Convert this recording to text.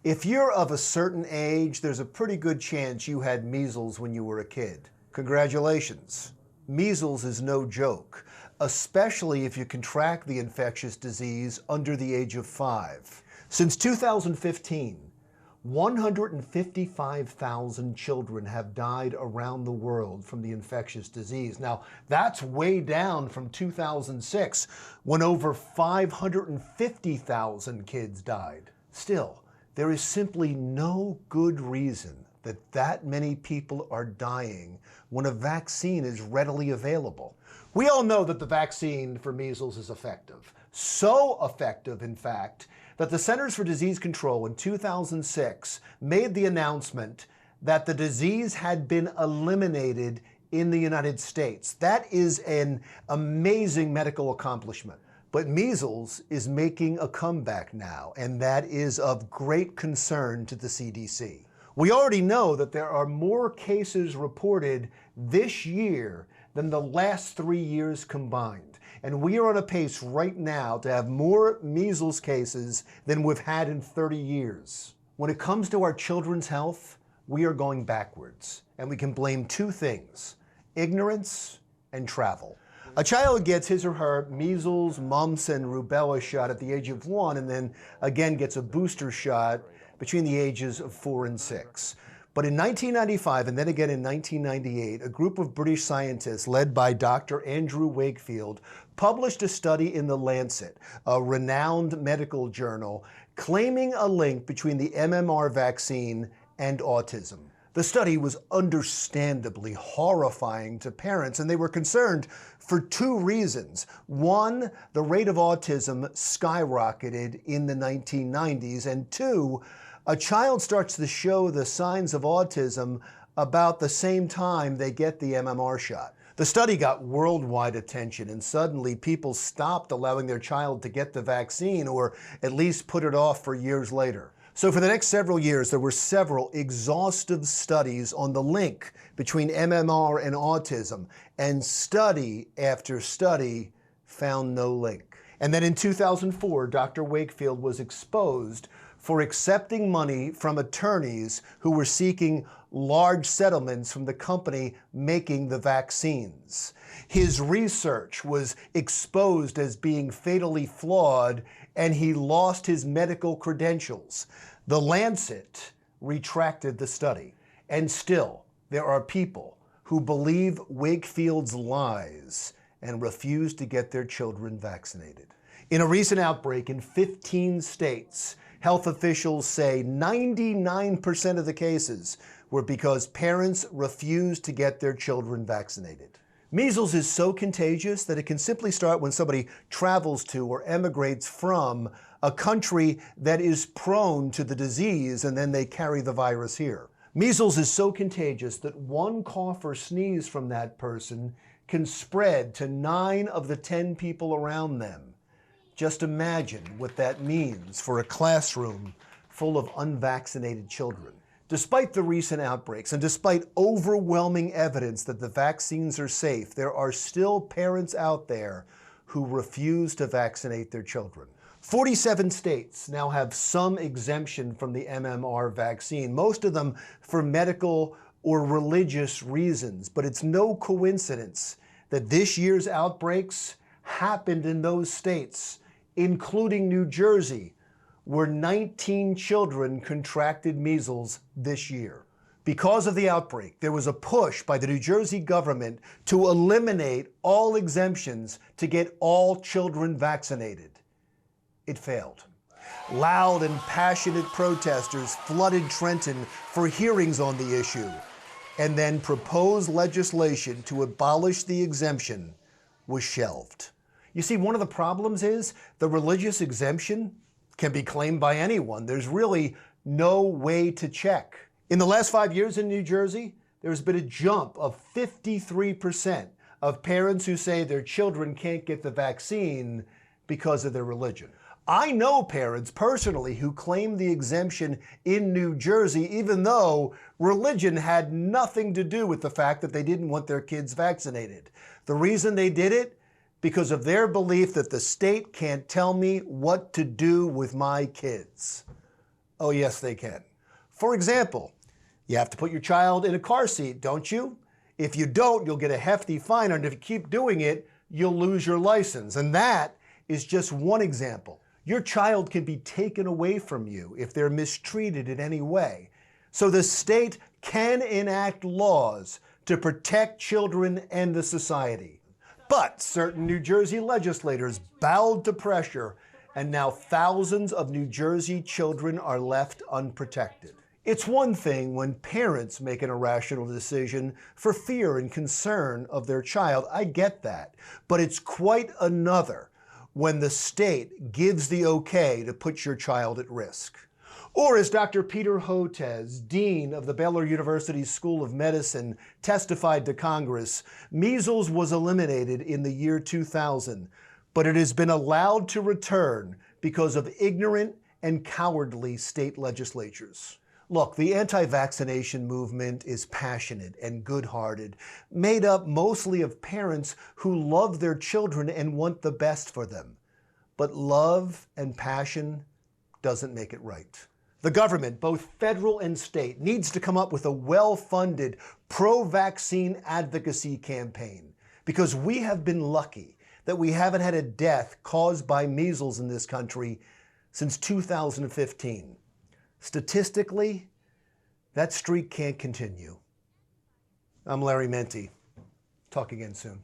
If you're of a certain age, there's a pretty good chance you had measles when you were a kid. Congratulations. Measles is no joke, especially if you contract the infectious disease under the age of 5. Since 2015, 155,000 children have died around the world from the infectious disease. Now, that's way down from 2006, when over 550,000 kids died. Still, there is simply no good reason that many people are dying when a vaccine is readily available. We all know that the vaccine for measles is effective. So effective, in fact, that the Centers for Disease Control in 2006 made the announcement that the disease had been eliminated in the United States. That is an amazing medical accomplishment. But measles is making a comeback now, and that is of great concern to the CDC. We already know that there are more cases reported this year than the last 3 years combined. And we are on a pace right now to have more measles cases than we've had in 30 years. When it comes to our children's health, we are going backwards. And we can blame two things: ignorance and travel. A child gets his or her measles, mumps, and rubella shot at the age of 1, and then again gets a booster shot between the ages of 4 and 6. But in 1995, and then again in 1998, a group of British scientists led by Dr. Andrew Wakefield published a study in The Lancet, a renowned medical journal, claiming a link between the MMR vaccine and autism. The study was understandably horrifying to parents, and they were concerned for two reasons. One, the rate of autism skyrocketed in the 1990s, and two, a child starts to show the signs of autism about the same time they get the MMR shot. The study got worldwide attention, and suddenly people stopped allowing their child to get the vaccine, or at least put it off for years later. So for the next several years, there were several exhaustive studies on the link between MMR and autism, and study after study found no link. And then in 2004, Dr. Wakefield was exposed for accepting money from attorneys who were seeking large settlements from the company making the vaccines. His research was exposed as being fatally flawed, and he lost his medical credentials. The Lancet retracted the study. And still, there are people who believe Wakefield's lies and refuse to get their children vaccinated. In a recent outbreak in 15 states, health officials say 99% of the cases were because parents refused to get their children vaccinated. Measles is so contagious that it can simply start when somebody travels to or emigrates from a country that is prone to the disease, and then they carry the virus here. Measles is so contagious that one cough or sneeze from that person can spread to 9 of the 10 people around them. Just imagine what that means for a classroom full of unvaccinated children. Despite the recent outbreaks and despite overwhelming evidence that the vaccines are safe, there are still parents out there who refuse to vaccinate their children. 47 states now have some exemption from the MMR vaccine, most of them for medical or religious reasons. But it's no coincidence that this year's outbreaks happened in those states, including New Jersey, where 19 children contracted measles this year. Because of the outbreak, there was a push by the New Jersey government to eliminate all exemptions to get all children vaccinated. It failed. Loud and passionate protesters flooded Trenton for hearings on the issue, and then proposed legislation to abolish the exemption was shelved. You see, one of the problems is the religious exemption can be claimed by anyone. There's really no way to check. In the last 5 years in New Jersey, there's been a jump of 53% of parents who say their children can't get the vaccine because of their religion. I know parents personally who claim the exemption in New Jersey, even though religion had nothing to do with the fact that they didn't want their kids vaccinated. The reason they did it? Because of their belief that the state can't tell me what to do with my kids. Oh, yes, they can. For example, you have to put your child in a car seat, don't you? If you don't, you'll get a hefty fine, and if you keep doing it, you'll lose your license. And that is just one example. Your child can be taken away from you if they're mistreated in any way. So the state can enact laws to protect children and the society. But certain New Jersey legislators bowed to pressure, and now thousands of New Jersey children are left unprotected. It's one thing when parents make an irrational decision for fear and concern of their child. I get that. But it's quite another when the state gives the okay to put your child at risk. Or as Dr. Peter Hotez, Dean of the Baylor University School of Medicine, testified to Congress, measles was eliminated in the year 2000, but it has been allowed to return because of ignorant and cowardly state legislatures. Look, the anti-vaccination movement is passionate and good-hearted, made up mostly of parents who love their children and want the best for them. But love and passion doesn't make it right. The government, both federal and state, needs to come up with a well-funded pro-vaccine advocacy campaign, because we have been lucky that we haven't had a death caused by measles in this country since 2015. Statistically, that streak can't continue. I'm Larry Mendte. Talk again soon.